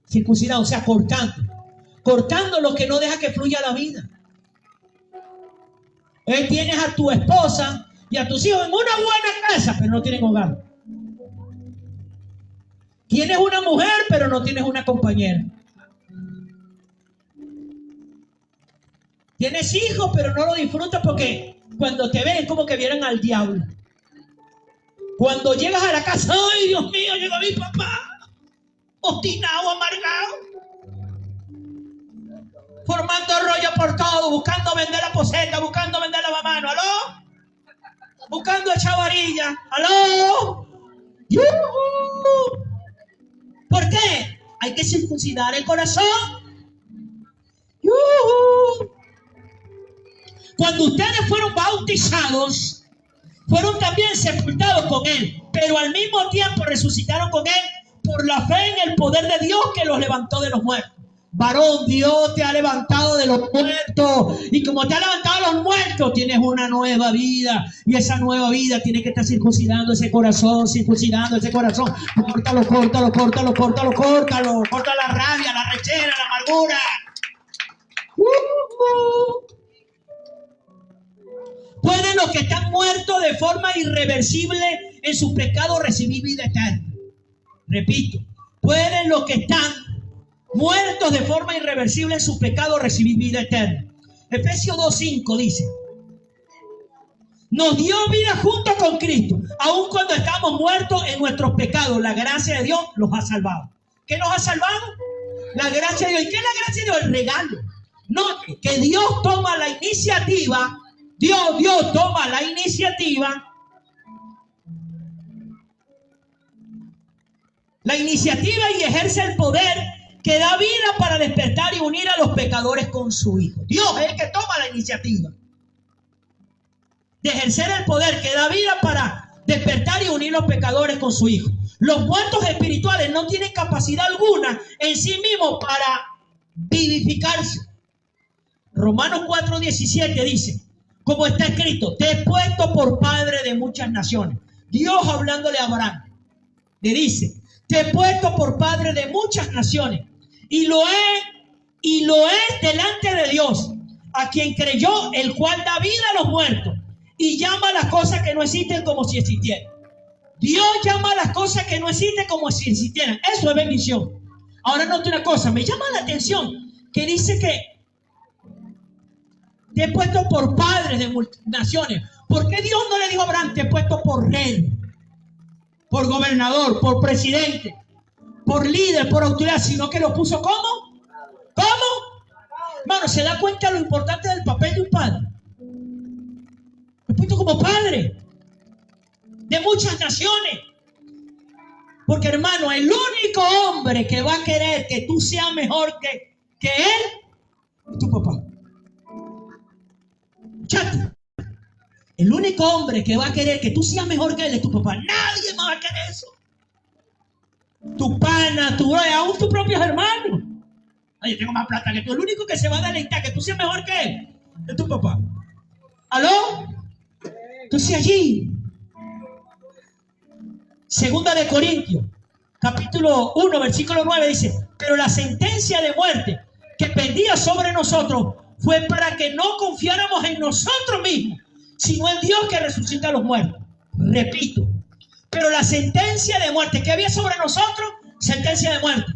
Circuncidado, o sea, cortando lo que no deja que fluya la vida. Tienes a tu esposa y a tus hijos en una buena casa, pero no tienen hogar. Tienes una mujer, pero no tienes una compañera. Tienes hijos, pero no lo disfrutas porque cuando te ven es como que vieran al diablo. Cuando llegas a la casa, ¡ay, Dios mío, llegó mi papá! Obstinado, amargado. Formando rollo por todo, buscando vender la poseta, buscando vender la mano. ¿Aló? Buscando echar varilla. ¿Aló? ¡Yuhu! ¿Por qué? Hay que circuncidar el corazón. ¡Yuhu! Cuando ustedes fueron bautizados, fueron también sepultados con Él, pero al mismo tiempo resucitaron con Él por la fe en el poder de Dios que los levantó de los muertos. Varón, Dios te ha levantado de los muertos, y como te ha levantado de los muertos, tienes una nueva vida, y esa nueva vida tiene que estar circuncidando ese corazón, Córtalo, corta la rabia, la rechera, la amargura. ¿Pueden los que están muertos de forma irreversible en sus pecados recibir vida eterna? Repito, ¿pueden los que están muertos de forma irreversible en sus pecados recibir vida eterna? Efesios 2:5 dice: nos dio vida junto con Cristo, aun cuando estamos muertos en nuestros pecados. La gracia de Dios los ha salvado. ¿Qué nos ha salvado? La gracia de Dios. ¿Y qué es la gracia de Dios? El regalo. Note que Dios toma la iniciativa. Dios toma la iniciativa. Y ejerce el poder que da vida para despertar y unir a los pecadores con su Hijo. Dios es el que toma la iniciativa de ejercer el poder que da vida para despertar y unir los pecadores con su Hijo. Los muertos espirituales no tienen capacidad alguna en sí mismos para vivificarse. Romanos 4:17 dice, como está escrito, te he puesto por padre de muchas naciones. Dios hablándole a Abraham, le dice, te he puesto por padre de muchas naciones y lo es delante de Dios, a quien creyó, el cual da vida a los muertos y llama a las cosas que no existen como si existieran. Dios llama a las cosas que no existen como si existieran. Eso es bendición. Ahora note una cosa, me llama la atención que dice que te he puesto por padres de naciones. ¿Por qué Dios no le dijo a Abraham, te he puesto por rey, por gobernador, por presidente, por líder, por autoridad, sino que lo puso ¿cómo? ¿Cómo? Hermano, ¿se da cuenta lo importante del papel de un padre? Lo puesto como padre de muchas naciones. Porque, hermano, el único hombre que va a querer que tú seas mejor que él es tu papá. Chato. El único hombre que va a querer que tú seas mejor que él es tu papá. Nadie más va a querer eso. Tu pana, tu brother, aún tus propios hermanos. Ay, yo tengo más plata que tú. El único que se va a deleitar que tú seas mejor que él es tu papá. ¿Aló? Entonces allí, Segunda de Corintios, capítulo 1, versículo 9 dice, pero la sentencia de muerte que pendía sobre nosotros fue para que no confiáramos en nosotros mismos, sino en Dios que resucita a los muertos. Repito, pero la sentencia de muerte que había sobre nosotros, sentencia de muerte,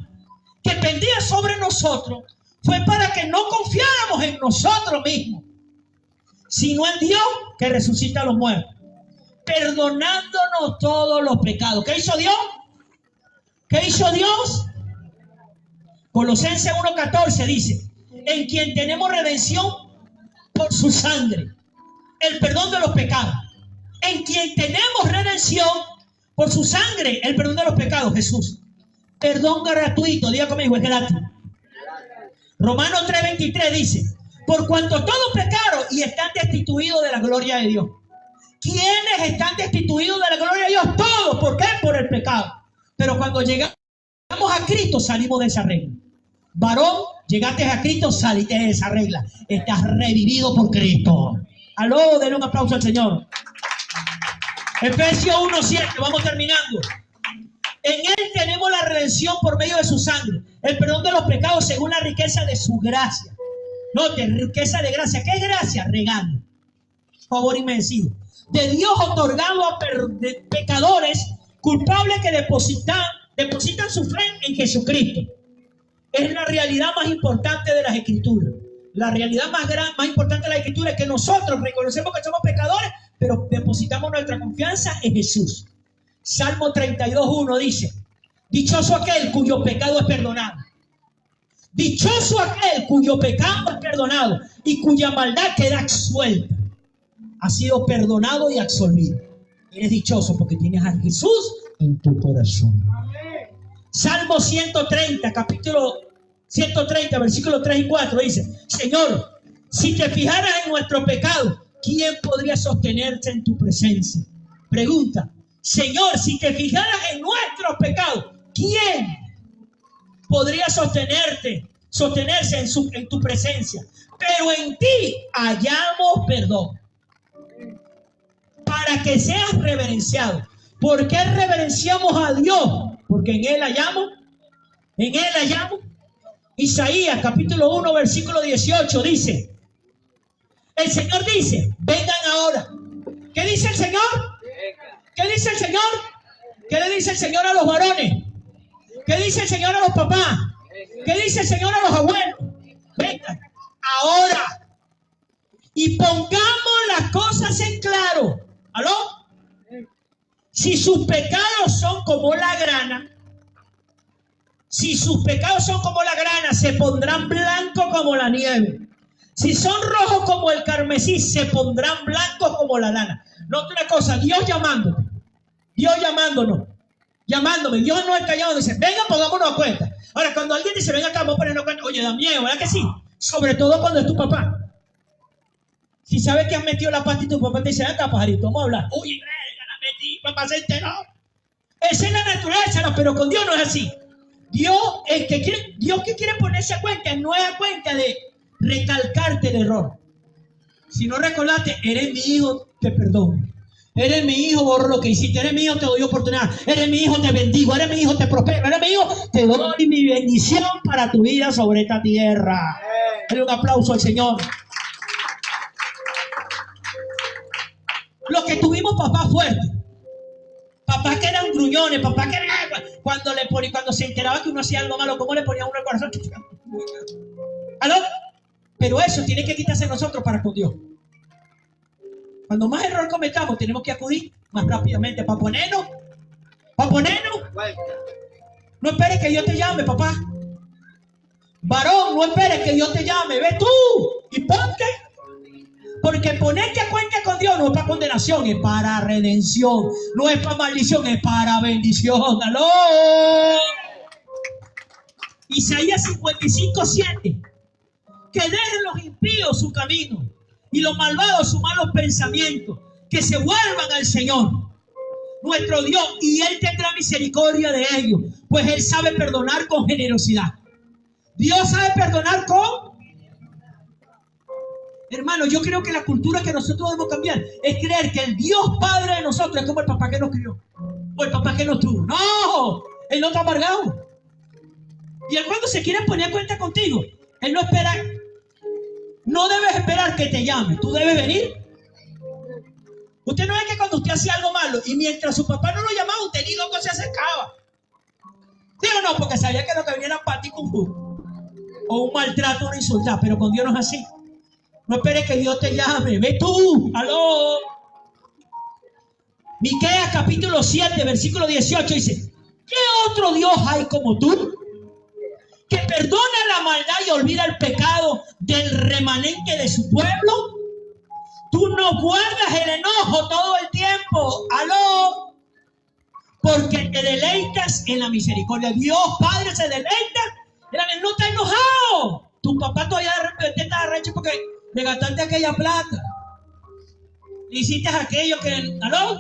que pendía sobre nosotros, fue para que no confiáramos en nosotros mismos, sino en Dios que resucita a los muertos, perdonándonos todos los pecados. ¿Qué hizo Dios? ¿Qué hizo Dios? Colosenses 1:14 dice, en quien tenemos redención por su sangre, el perdón de los pecados. En quien tenemos redención por su sangre, el perdón de los pecados, Jesús. Perdón gratuito, diga conmigo, es gratis. Romanos 3:23 dice, por cuanto todos pecaron y están destituidos de la gloria de Dios. ¿Quiénes están destituidos de la gloria de Dios? Todos. ¿Por qué? Por el pecado. Pero cuando llegamos a Cristo, salimos de esa regla. Varón, llegaste a Cristo, saliste de esa regla. Estás revivido por Cristo. Aló, denle un aplauso al Señor. Efesios 1:7, vamos terminando. En Él tenemos la redención por medio de su sangre, el perdón de los pecados según la riqueza de su gracia. Note, riqueza de gracia. ¿Qué es gracia? Regalo, favor inmerecido de Dios otorgado a pecadores culpables que depositan su fe en Jesucristo. Es la realidad más importante de las Escrituras. La realidad más importante de las Escrituras es que nosotros reconocemos que somos pecadores, pero depositamos nuestra confianza en Jesús. Salmo 32:1 dice, dichoso aquel cuyo pecado es perdonado. Dichoso aquel cuyo pecado es perdonado y cuya maldad queda absuelta. Ha sido perdonado y absolvido. Eres dichoso porque tienes a Jesús en tu corazón. Salmo 130, capítulo 130, versículos 3 y 4 dice, Señor, si te fijaras en nuestro pecado, ¿quién podría sostenerse en tu presencia? Pregunta, Señor, si te fijaras en nuestros pecados, ¿quién podría sostenerse en tu presencia? Pero en ti hallamos perdón, para que seas reverenciado. ¿Por qué reverenciamos a Dios? Porque en Él hallamos. Isaías capítulo 1 versículo 18 dice, el Señor dice, vengan ahora. ¿Qué dice el Señor? ¿Qué dice el Señor? ¿Qué le dice el Señor a los varones? ¿Qué dice el Señor a los papás? ¿Qué dice el Señor a los abuelos? Vengan ahora y pongamos las cosas en claro. ¿Aló? Si sus pecados son como la grana, se pondrán blancos como la nieve. Si son rojos como el carmesí, se pondrán blancos como la lana. Nota una cosa, Dios llamándote, Dios llamándome, Dios no es callado, dice, venga, pongámonos a cuenta. Ahora, cuando alguien dice, venga acá, vamos a ponernos a cuenta, oye, da miedo, ¿verdad que sí? Sobre todo cuando es tu papá. Si sabes que has metido la pata y tu papá te dice, anda, pajarito, vamos a hablar. Oye, mentí, papá se enteró. Esa es la naturaleza, no, pero con Dios no es así. Dios que quiere ponerse a cuenta, no es a cuenta de recalcarte el error. Si no recordaste, eres mi hijo, te perdono. Eres mi hijo, borro lo que hiciste. Eres mi hijo, te doy oportunidad. Eres mi hijo, te bendigo. Eres mi hijo, te prospero. Eres mi hijo, te doy mi bendición para tu vida sobre esta tierra. Dale un aplauso al Señor. Los que tuvimos papás fuertes, papás que eran gruñones, papás que eran, cuando se enteraba que uno hacía algo malo, ¿cómo le ponía uno el corazón? ¿Aló? Pero eso tiene que quitarse nosotros para con Dios. Cuando más error cometamos, tenemos que acudir más rápidamente para ponernos. No esperes que Dios te llame, papá. Varón, no esperes que Dios te llame. Ve tú y ponte. Porque ponerte a cuenta con Dios no es para condenación, es para redención. No es para maldición, es para bendición. ¡Aló! Isaías 55:7. Que dejen los impíos su camino y los malvados sus malos pensamientos, que se vuelvan al Señor, nuestro Dios, y Él tendrá misericordia de ellos, pues Él sabe perdonar con generosidad. Dios sabe perdonar con... Hermano, yo creo que la cultura que nosotros debemos cambiar es creer que el Dios Padre de nosotros es como el papá que nos crió o el papá que nos tuvo. No, Él no está amargado. Y Él cuando se quiere poner a cuenta contigo, Él no espera. No debes esperar que te llame, tú debes venir. Usted no ve que cuando usted hacía algo malo y mientras su papá no lo llamaba, usted ni loco se acercaba. ¿Sí o no? Porque sabía que lo que venía era pati con o un maltrato, una insultada, pero con Dios no es así. No esperes que Dios te llame, ve tú, aló. Miqueas capítulo 7, versículo 18 dice: ¿qué otro Dios hay como tú? Que perdona la maldad y olvida el pecado del remanente de su pueblo. Tú no guardas el enojo todo el tiempo, aló, porque te deleitas en la misericordia. Dios Padre se deleita, Él no está enojado. Tu papá todavía de repente está arrecho porque le gastaste aquella plata, hiciste aquello que, aló,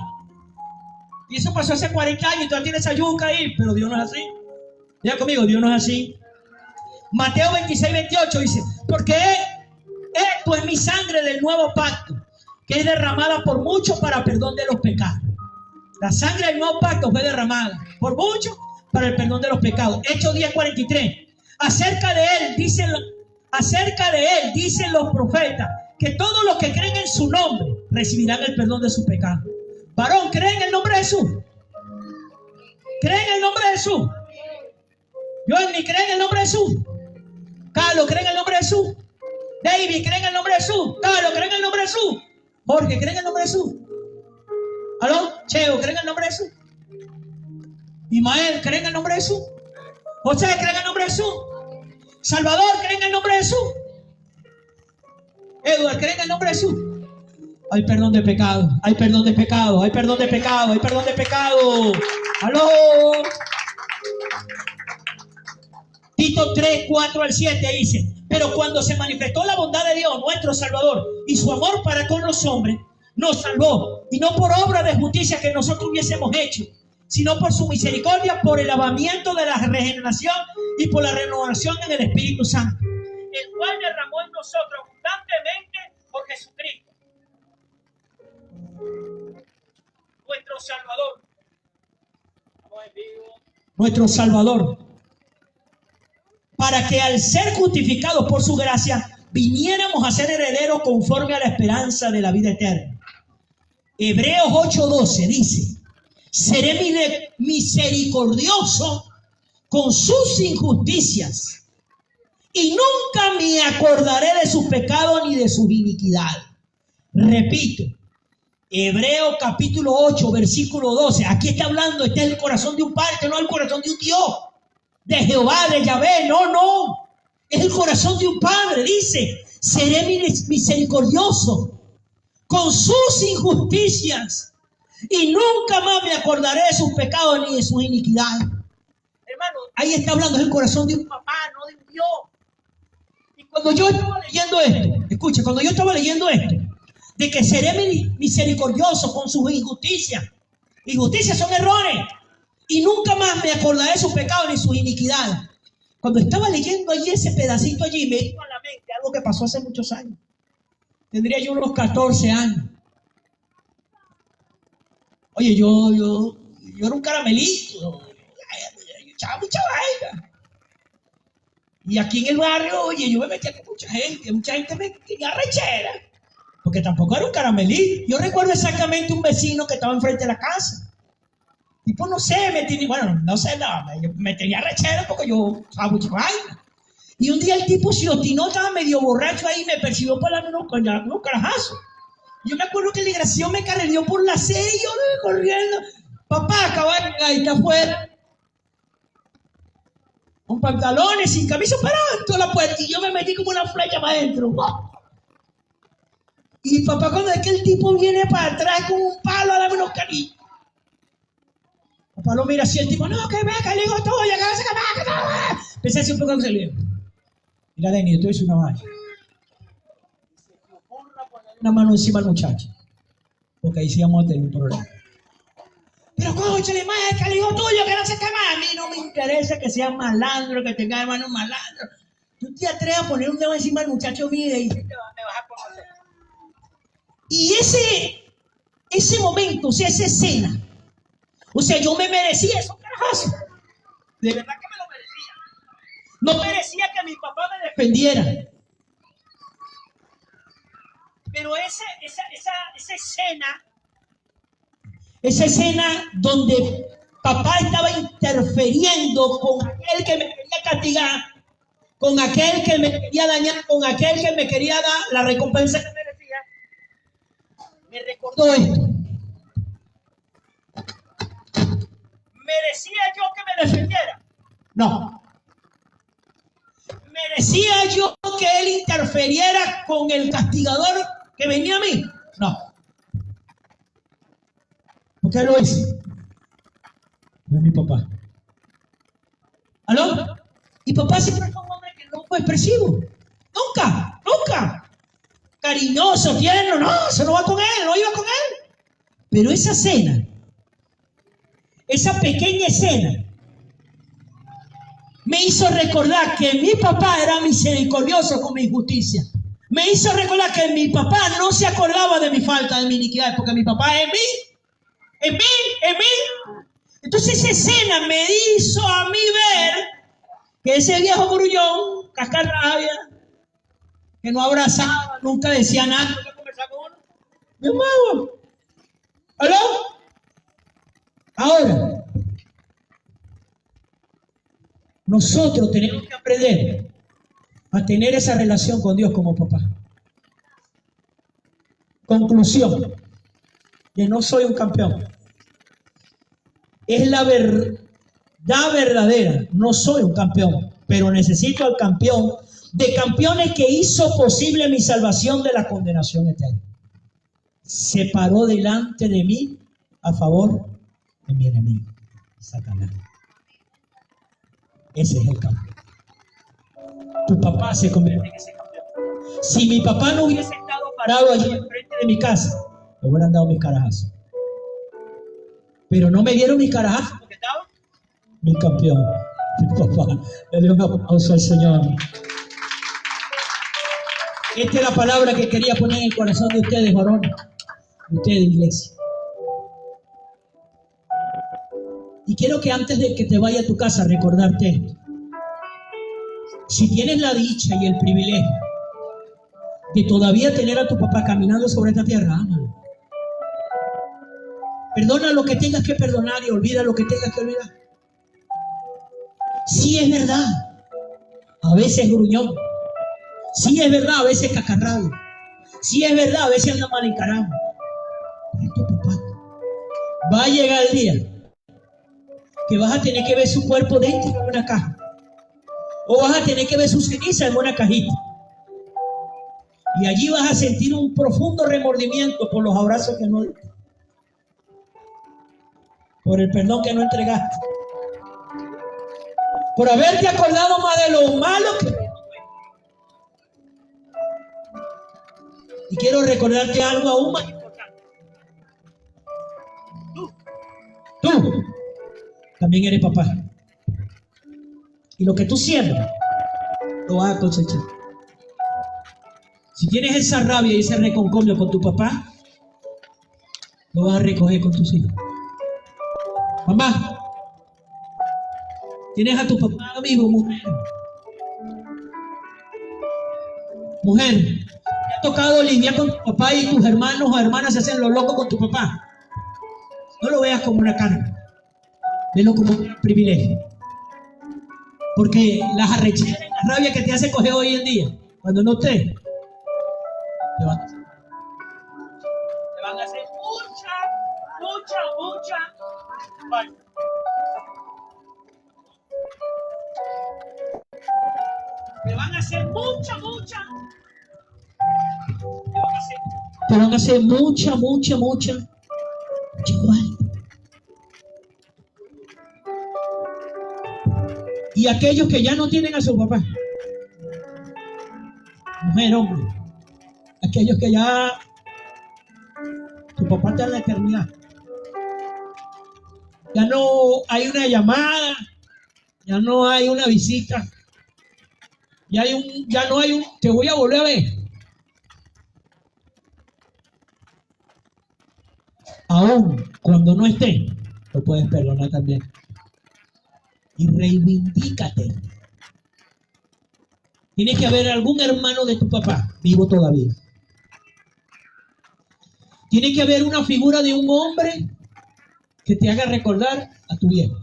y eso pasó hace 40 años y todavía tienes esa yuca ahí, pero Dios no es así. Diga conmigo, Dios no es así. Mateo 26:28 dice: porque esto es mi sangre del nuevo pacto, que es derramada por muchos para perdón de los pecados. La sangre del nuevo pacto fue derramada por muchos para el perdón de los pecados. Hechos 10:43. Acerca de él dicen los profetas que todos los que creen en su nombre recibirán el perdón de sus pecados. Varón, ¿cree en el nombre de Jesús? ¿Cree en el nombre de Jesús? Johnny, ¿cree en el nombre de Jesús? Carlos, ¿cree en el nombre de Jesús? David, ¿cree en el nombre de Jesús? Carlos, ¿cree en el nombre de Jesús? Jorge, ¿cree en el nombre de Jesús? ¿Aló? Cheo, ¿cree en el nombre de Jesús? Ismael, ¿cree en el nombre de Jesús? José, ¿cree en el nombre de Jesús? Salvador, ¿cree en el nombre de Jesús? Edward, ¿cree en el nombre de Jesús? Hay perdón de pecado, hay perdón de pecado, hay perdón de pecado, hay perdón de pecado. ¡Aló! Tito 3:4-7 dice: pero cuando se manifestó la bondad de Dios, nuestro Salvador, y su amor para con los hombres, nos salvó, y no por obra de justicia que nosotros hubiésemos hecho, sino por su misericordia, por el lavamiento de la regeneración y por la renovación en el Espíritu Santo, el cual derramó en nosotros abundantemente por Jesucristo, nuestro Salvador. Nuestro Salvador, para que al ser justificados por su gracia, viniéramos a ser herederos conforme a la esperanza de la vida eterna. Hebreos 8:12 dice: seré misericordioso con sus injusticias y nunca me acordaré de sus pecados ni de sus iniquidades. Repito, Hebreos capítulo 8, versículo 12. Aquí está hablando, este es el corazón de un padre, no el corazón de un Dios, de Jehová, de Yahvé, no. Es el corazón de un padre. Dice: seré misericordioso con sus injusticias y nunca más me acordaré de sus pecados ni de sus iniquidades. Hermano, ahí está hablando, es el corazón de un papá, no de un Dios. Y cuando yo estaba leyendo esto, escucha, de que seré misericordioso con sus injusticias Injusticia son errores. Y nunca más me acordaré de sus pecados ni sus iniquidades. Cuando estaba leyendo allí ese pedacito allí, me vino a la mente algo que pasó hace muchos años. Tendría yo unos 14 años. Oye, yo era un caramelito. Yo echaba mucha vaina. Y aquí en el barrio, oye, yo me metía con mucha gente me tenía rechera. Porque tampoco era un caramelito. Yo recuerdo exactamente un vecino que estaba enfrente de la casa. Tipo, no sé, me tenía rechera porque yo estaba mucha vaina. Y un día el tipo se obstinó, estaba medio borracho ahí y me persiguió para darme unos carajazos. Yo me acuerdo que el desgraciado me carrereó por la sede y yo corriendo. Papá, caballo, ahí está afuera. Con pantalones, sin camisa, parado en toda la puerta. Y yo me metí como una flecha para adentro. Y papá, cuando es que el tipo viene para atrás con un palo a darme unos cariños. Papá lo mira así, el tipo, no, que venga, le digo todo, ya que se acabar. Pensé así un poco que se le mira, Denny, yo te hice una valla. Una mano encima al muchacho. Porque ahí sí vamos a tener un problema. Pero cónchale, maestra, le digo tuyo, que no se quema. A mí no me interesa que sea malandro, que tenga hermano malandro. Tú te atreves a poner un dedo encima del muchacho mío y me vas a conocer. Y ese momento, o sea, esa escena, o sea, yo me merecía esos carajazos. De verdad que me lo merecía. No merecía que mi papá me defendiera. Pero esa escena donde papá estaba interfiriendo con aquel que me quería castigar, con aquel que me quería dañar, con aquel que me quería dar la recompensa que merecía, me recordó esto. ¿Merecía yo que me defendiera? No. ¿Merecía yo que él interfiriera con el castigador que venía a mí? No. ¿Por qué lo hice? No es mi papá. ¿Aló? Y papá siempre fue un hombre que no fue expresivo. Nunca. Cariñoso, tierno, no, eso no va con él, no iba con él. Pero esa escena, esa pequeña escena, me hizo recordar que mi papá era misericordioso con mi injusticia. Me hizo recordar que mi papá no se acordaba de mi falta, de mi iniquidad, porque mi papá es en mí. Entonces esa escena me hizo a mí ver que ese viejo grullón, cascarrabia, que no abrazaba, nunca decía nada, nunca conversaba con uno. Mi hermano. ¿Aló? Ahora, nosotros tenemos que aprender a tener esa relación con Dios como papá. Conclusión, que no soy un campeón. Es la verdad verdadera, no soy un campeón, pero necesito al campeón de campeones que hizo posible mi salvación de la condenación eterna. Se paró delante de mí a favor de mi enemigo, Satanás. Ese es el campeón. Tu papá se convierte en ese campeón. Si mi papá no hubiese estado parado allí enfrente de mi casa, me hubieran dado mis carajazos. Pero no me dieron mis carajazos porque estaba mi campeón, mi papá. Le doy un aplauso al Señor. Esta es la palabra que quería poner en el corazón de ustedes, varones, de ustedes, iglesia. Y quiero que antes de que te vaya a tu casa recordarte esto. Si tienes la dicha y el privilegio de todavía tener a tu papá caminando sobre esta tierra, ámalo. Perdona lo que tengas que perdonar y olvida lo que tengas que olvidar. Sí es verdad, a veces gruñón. Sí es verdad, a veces cacarrado. Sí es verdad, a veces anda mal encarado. Pero es tu papá. Va a llegar el día que vas a tener que ver su cuerpo dentro de una caja. O vas a tener que ver su ceniza en una cajita. Y allí vas a sentir un profundo remordimiento por los abrazos que no diste. Por el perdón que no entregaste. Por haberte acordado más de lo malo que... Y quiero recordarte algo aún más importante. también eres papá. Y lo que tú siembras, lo vas a cosechar. Si tienes esa rabia y ese reconcomio con tu papá, lo vas a recoger con tus hijos. Mamá, tienes a tu papá vivo, mujer. Mujer, te ha tocado lidiar con tu papá y tus hermanos o hermanas se hacen los locos con tu papá. No lo veas como una carga, velo como un privilegio. Porque las arrecheras y la rabia que te hace coger hoy en día, cuando no estés, te van a hacer mucha falta. Te van a hacer mucha. Te van a hacer mucha falta. Y aquellos que ya no tienen a su papá, mujer, hombre, aquellos que ya tu papá está en la eternidad, ya no hay una llamada, ya no hay una visita, ya no hay un te voy a volver a ver. Aún cuando no esté, lo puedes perdonar también. Y reivindícate. Tiene que haber algún hermano de tu papá vivo todavía. Tiene que haber una figura de un hombre que te haga recordar a tu viejo.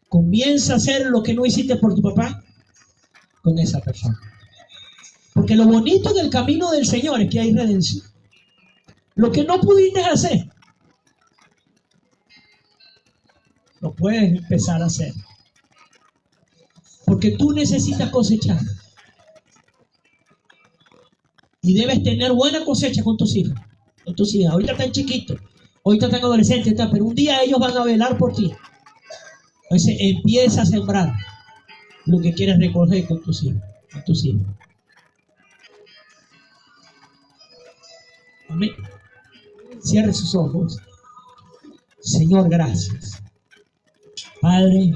Comienza a hacer lo que no hiciste por tu papá con esa persona. Porque lo bonito del camino del Señor es que hay redención. Lo que no pudiste hacer, lo puedes empezar a hacer. Porque tú necesitas cosechar. Y debes tener buena cosecha con tus hijos. Con tus hijas. Ahorita están chiquitos. Ahorita están adolescentes. Pero un día ellos van a velar por ti. Entonces empieza a sembrar lo que quieres recoger con tus hijos. Con tus hijos. Amén. Cierre sus ojos. Señor, gracias. Padre,